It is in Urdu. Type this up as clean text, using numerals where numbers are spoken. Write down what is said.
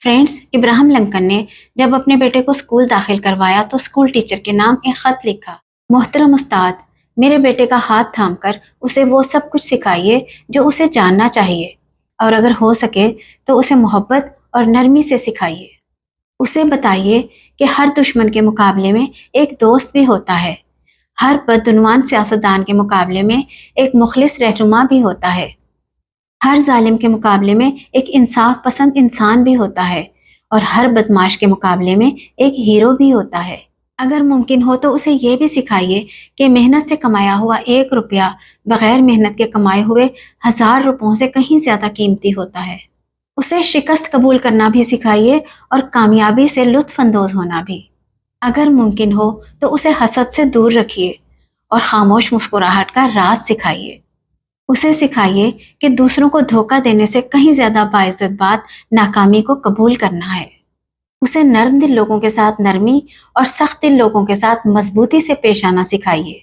فرینڈس، ابراہم لنکن نے جب اپنے بیٹے کو اسکول داخل کروایا تو اسکول ٹیچر کے نام ایک خط لکھا: محترم استاد، میرے بیٹے کا ہاتھ تھام کر اسے وہ سب کچھ سکھائیے جو اسے جاننا چاہیے، اور اگر ہو سکے تو اسے محبت اور نرمی سے سکھائیے۔ اسے بتائیے کہ ہر دشمن کے مقابلے میں ایک دوست بھی ہوتا ہے، ہر بدعنوان سیاستدان کے مقابلے میں ایک مخلص رہنما بھی ہوتا ہے، ہر ظالم کے مقابلے میں ایک انصاف پسند انسان بھی ہوتا ہے، اور ہر بدماش کے مقابلے میں ایک ہیرو بھی ہوتا ہے۔ اگر ممکن ہو تو اسے یہ بھی سکھائیے کہ محنت سے کمایا ہوا 1 روپیہ بغیر محنت کے کمائے ہوئے 1000 روپوں سے کہیں زیادہ قیمتی ہوتا ہے۔ اسے شکست قبول کرنا بھی سکھائیے اور کامیابی سے لطف اندوز ہونا بھی۔ اگر ممکن ہو تو اسے حسد سے دور رکھیے اور خاموش مسکراہٹ کا راز سکھائیے۔ اسے سکھائیے کہ دوسروں کو دھوکہ دینے سے کہیں زیادہ باعزت بات ناکامی کو قبول کرنا ہے۔ اسے نرم دل لوگوں کے ساتھ نرمی اور سخت دل لوگوں کے ساتھ مضبوطی سے پیش آنا سکھائیے۔